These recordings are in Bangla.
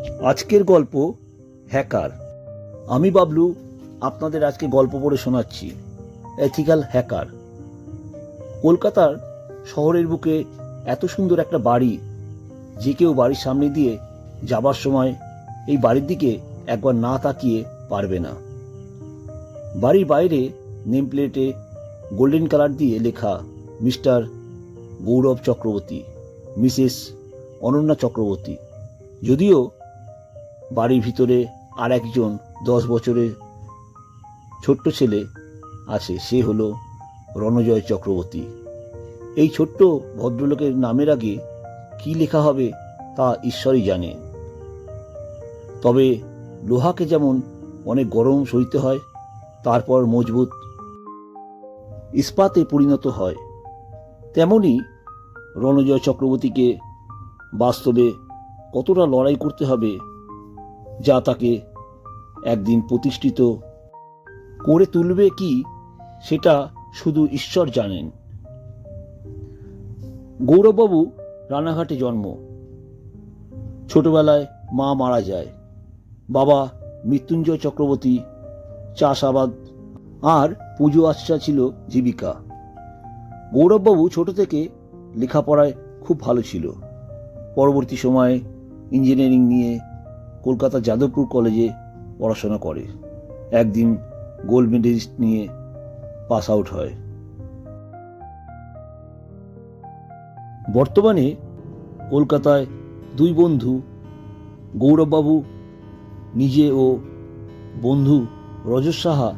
আজকের গল্প হ্যাকার। আমি বাবলু আপনাদের আজকে গল্প পড়ে শোনাচ্ছি এথিক্যাল হ্যাকার। কলকাতার শহরের বুকে এত সুন্দর একটা বাড়ি, যে কেউ বাড়ির সামনে দিয়ে যাবার সময় এই বাড়ির দিকে একবার না তাকিয়ে পারবে না। বাড়ির বাইরে নেম প্লেটে গোল্ডেন কালার দিয়ে লেখা মিস্টার গৌরব চক্রবর্তী, মিসেস অনন্যা চক্রবর্তী। যদিও বাড়ির ভিতরে আর একজন 10 বছরের ছোট্ট ছেলে আছে, সে হলো রণজয় চক্রবর্তী। এই ছোট্ট ভদ্রলোকের নামের আগে কি লেখা হবে তা ঈশ্বরই জানে। তবে লোহাকে যেমন অনেক গরম সইতে হয়, তারপর মজবুত ইস্পাতে পরিণত হয়, তেমনি রণজয় চক্রবর্তীকে বাস্তবে কতটা লড়াই করতে হবে, যা তাকে একদিন প্রতিষ্ঠিত করে তুলবে কি সেটা শুধু ঈশ্বর জানেন। গৌরববাবু রানাঘাটে জন্ম। ছোটবেলায় মা মারা যায়। বাবা মৃত্যুঞ্জয় চক্রবর্তী চাষাবাদ আর পুজো আচ্ছা ছিল জীবিকা। গৌরববাবু ছোট থেকে লেখাপড়ায় খুব ভালো ছিল। পরবর্তী সময়ে ইঞ্জিনিয়ারিং নিয়ে কলকাতা যাদবপুর কলেজে পড়াশোনা করে। একদিন গোল্ড মেডেলিস্ট নিয়ে পাস আউট হয়। বর্তমানে কলকাতায় দুই বন্ধু, গৌরববাবু নিজে ও বন্ধু রজত সাহা,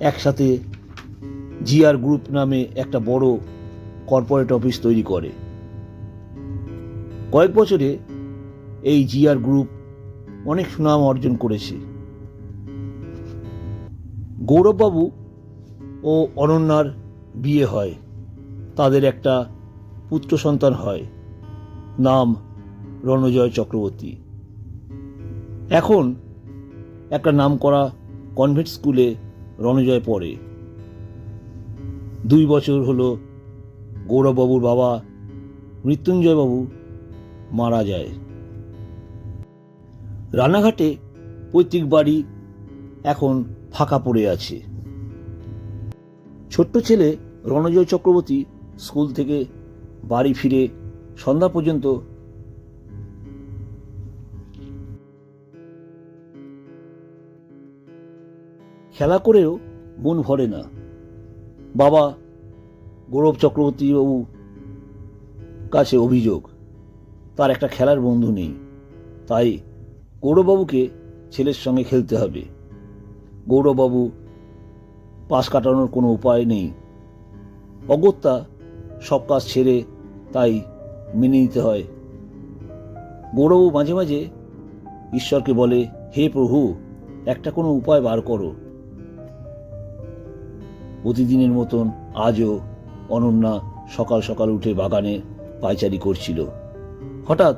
একসাথে জিআর গ্রুপ নামে একটা বড় কর্পোরেট অফিস তৈরি করে। কয়েক বছরে এই জিআর গ্রুপ অনেক সুনাম অর্জন করেছে। গৌরববাবু ও অনন্যার বিয়ে হয়। তাদের একটা পুত্র সন্তান হয়, নাম রণজয় চক্রবর্তী। এখন একটা নামকরা কনভেন্ট স্কুলে রণজয় পড়ে। 2 বছর হলো গৌরববাবুর বাবা মৃত্যুঞ্জয়বাবু মারা যায়। রানাঘাটে পৈতৃক বাড়ি এখন ফাঁকা পড়ে আছে। ছোট্ট ছেলে রণজয় চক্রবর্তী স্কুল থেকে বাড়ি ফিরে সন্ধ্যা পর্যন্ত খেলা করেও মন ভরে না। বাবা গৌরব চক্রবর্তী বাবু কাছে অভিযোগ, তার একটা খেলার বন্ধু নেই। তাই গৌরববাবুকে ছেলের সঙ্গে খেলতে হবে। গৌরববাবু পাশ কাটানোর কোনো উপায় নেই। অগত্যা সব কাজ ছেড়ে তাই মেনে নিতে হয়। গৌরববাবু মাঝে মাঝে ঈশ্বরকে বলে, হে প্রভু, একটা কোনো উপায় বার করো। প্রতিদিনের মতন আজও অনন্যা সকাল সকাল উঠে বাগানে পায়চারি করছিল। হঠাৎ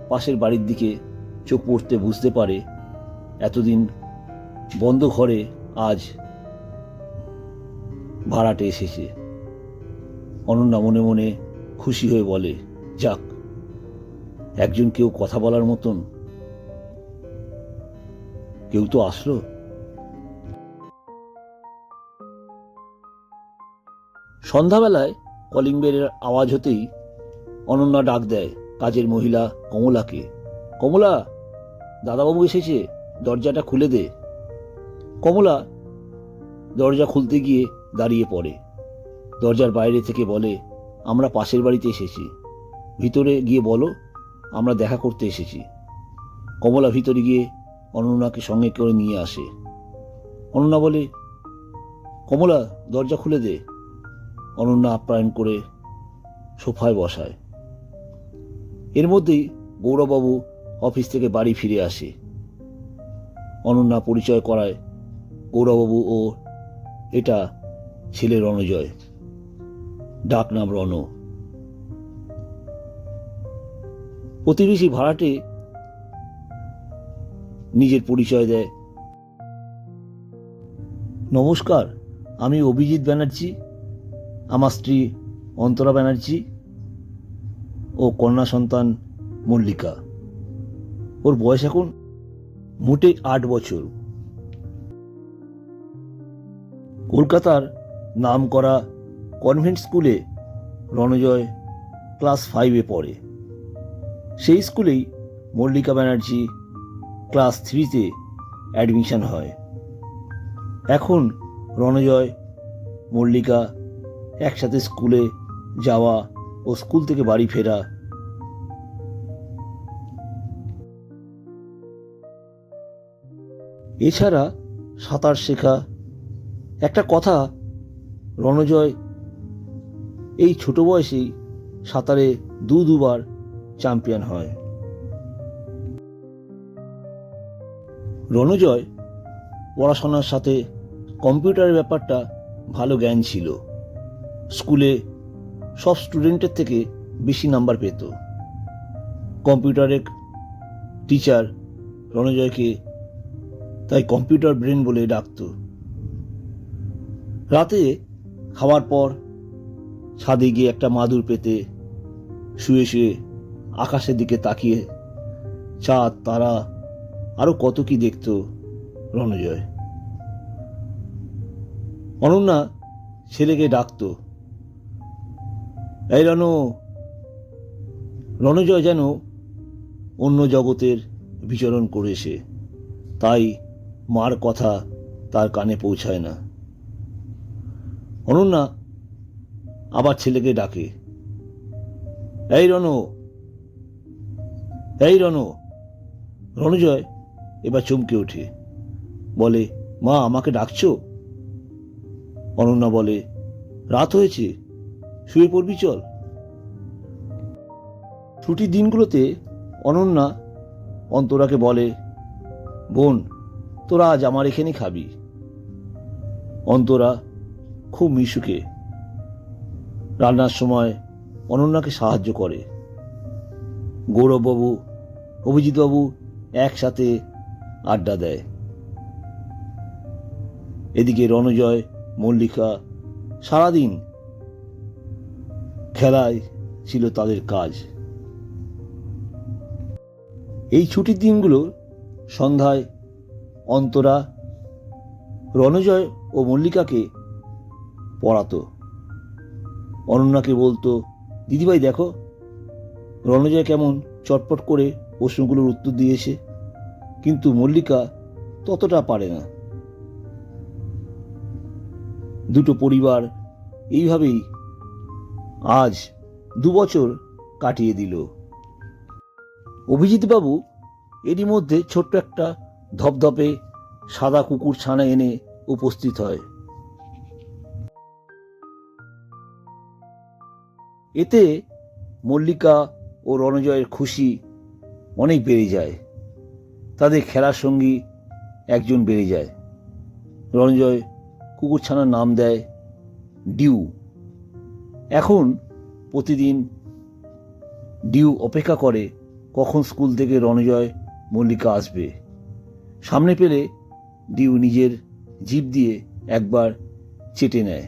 পাশের বাড়ির দিকে চোখ পড়তে বুঝতে পারে এতদিন বন্ধ ঘরে আজ ভাড়াটে এসেছে। অনন্যা মনে মনে খুশি হয়ে বলে, যাক, একজন কেউ কথা বলার মতন কেউ তো আসলো। সন্ধ্যাবেলায় কলিং বেলের আওয়াজ হতেই অনন্যা ডাক দেয় কাজের মহিলা কমলাকে। কমলা, দাদাবাবু এসেছে, দরজাটা খুলে দে। কমলা দরজা খুলতে গিয়ে দাঁড়িয়ে পড়ে। দরজার বাইরে থেকে বলে, আমরা পাশের বাড়িতে এসেছি, ভিতরে গিয়ে বলো আমরা দেখা করতে এসেছি। কমলা ভিতরে গিয়ে অনন্যাকে সঙ্গে করে নিয়ে আসে। অনন্যা বলে, কমলা দরজা খুলে দে। অনন্যা আপ্যায়ন করে সোফায় বসায়। এর মধ্যেই গৌরববাবু অফিস থেকে বাড়ি ফিরে আসে। অনন্যা পরিচয় করায় গৌরববাবু ও এটা ছেলে রণজয়, ডাক নাম রণ। প্রতিবেশী ভাড়াটে নিজের পরিচয় দেয়। নমস্কার, আমি অভিজিৎ ব্যানার্জি, আমার স্ত্রী অন্তরা ব্যানার্জি ও কন্যা সন্তান মল্লিকা। ওর বয়স এখন মোটে 8 বছর। কলকাতার নামকরা কনভেন্ট স্কুলে রণজয় ক্লাস 5-এ পড়ে। সেই স্কুলেই মল্লিকা ব্যানার্জি ক্লাস 3-তে অ্যাডমিশন হয়। এখন রণজয় মল্লিকা একসাথে স্কুলে যাওয়া ও স্কুল থেকে বাড়ি ফেরা। এছাড়া সাঁতার শেখা। একটা কথা, রণজয় এই ছোট বয়সেই সাঁতারে দুবার চ্যাম্পিয়ন হয়। রণজয় পড়াশোনার সাথে কম্পিউটারের ব্যাপারটা ভালো জ্ঞান ছিল। স্কুলে সব স্টুডেন্টের থেকে বেশি নাম্বার পেত। কম্পিউটারের টিচার রণজয়কে তাই কম্পিউটার ব্রেন বলে ডাকত। রাতে খাওয়ার পর ছাদে গিয়ে একটা মাদুর পেতে শুয়ে শুয়ে আকাশের দিকে তাকিয়ে চাঁদ, তারা, আরো কত কি দেখত রণজয়। অনন্যা ছেলেকে ডাকত, এই রণু। রণজয় যেন অন্য জগতের বিচরণ করেছে, তাই মার কথা তার কানে পৌঁছায় না। অনন্যা আবার ছেলেকে ডাকে, এই রণু, এই রণু। রণজয় এবার চমকে ওঠে, বলে, মা আমাকে ডাকছো? অনন্যা বলে, রাত হয়েছে, শুয়ে পড়বি চল। ছুটির দিনগুলোতে অনন্যা অন্তরাকে বলে, বোন তোরা আজ আমার এখানে খাবি। অন্তরা খুব মিশুকে। রান্নার সময় অনন্যাকে সাহায্য করে। গৌরববাবু, অভিজিৎবাবু একসাথে আড্ডা দেয়। এদিকে রণজয়, মল্লিকা সারাদিন খেলায় ছিল তাদের কাজ। এই ছুটির দিনগুলো সন্ধ্যায় অন্তরা রণজয় ও মল্লিকাকে পড়াতো। অনন্যাকে বলতো, দিদিভাই দেখো রণজয় কেমন চটপট করে প্রশ্নগুলোর উত্তর দিয়েছে, কিন্তু মল্লিকা ততটা পারে না। দুটো পরিবার এইভাবেই আজ 2 বছর কাটিয়ে দিল। অভিজিৎবাবু এরই মধ্যে ছোট্ট একটা ধপধপে সাদা কুকুর ছানা এনে উপস্থিত হয়। এতে মল্লিকা ও রণজয়ের খুশি অনেক বেড়ে যায়। তাদের খেলার সঙ্গী একজন বেড়ে যায়। রণজয় কুকুরছানার নাম দেয় ডিউ। এখন প্রতিদিন ডিউ অপেক্ষা করে কখন স্কুল থেকে রণজয় মল্লিকা আসবে। সামনে পেলে ডিউ নিজের জিভ দিয়ে একবার চেটে নেয়।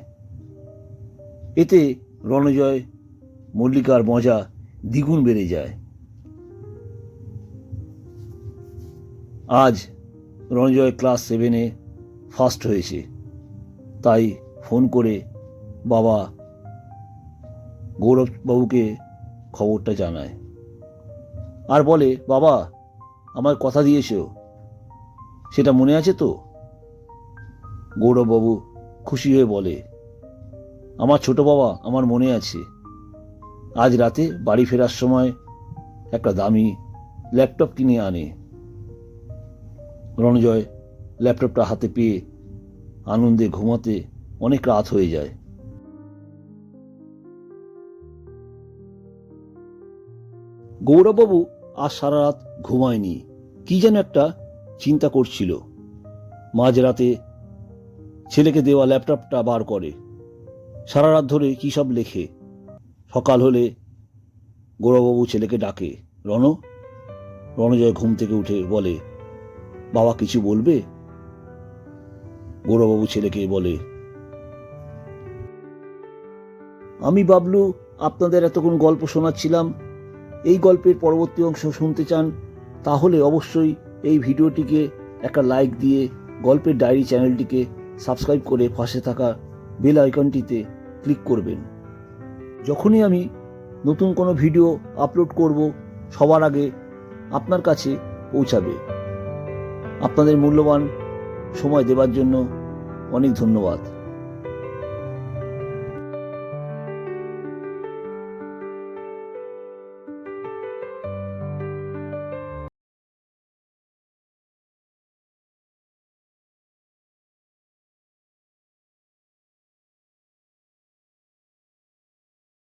এতে রণজয় মল্লিকার মজা দ্বিগুণ বেড়ে যায়। আজ রণজয় ক্লাস 7-এ ফার্স্ট হয়েছে, তাই ফোন করে বাবা গৌরববাবুকে খবরটা জানায় আর বলে, বাবা আমার কথা দিয়েছ, সেটা মনে আছে তো? গৌরববাবু খুশি হয়ে বলে, আমার ছোট বাবা, আমার মনে আছে। আজ রাতে বাড়ি ফেরার সময় একটা দামি ল্যাপটপ কিনে আনে। রণজয় ল্যাপটপটা হাতে পেয়ে আনন্দে ঘুমাতে অনেক রাত হয়ে যায়। গৌরববাবু আজ সারা রাত ঘুমায়নি, কি যেন একটা চিন্তা করছিল। মাঝরাতে ছেলেকে দেওয়া ল্যাপটপটা বার করে সারা রাত ধরে কি সব লেখে। সকাল হলে গৌরববাবু ছেলেকে ডাকে, রণজয় ঘুম থেকে উঠে বলে, বাবা কিছু বলবে? গৌরববাবু ছেলেকে বলে, আমি বাবলু আপনাদের এতক্ষণ গল্প শোনাচ্ছিলাম। এই গল্পের পরবর্তী অংশ শুনতে চান তাহলে অবশ্যই এই ভিডিওটিকে একটা লাইক দিয়ে গল্পের ডায়েরি চ্যানেলটিকে সাবস্ক্রাইব করে পাশে থাকা বেল আইকনটিতে ক্লিক করবেন। যখনই আমি নতুন কোনো ভিডিও আপলোড করব সবার আগে আপনার কাছে পৌঁছাবে। আপনাদের মূল্যবান সময় দেওয়ার জন্য অনেক ধন্যবাদ।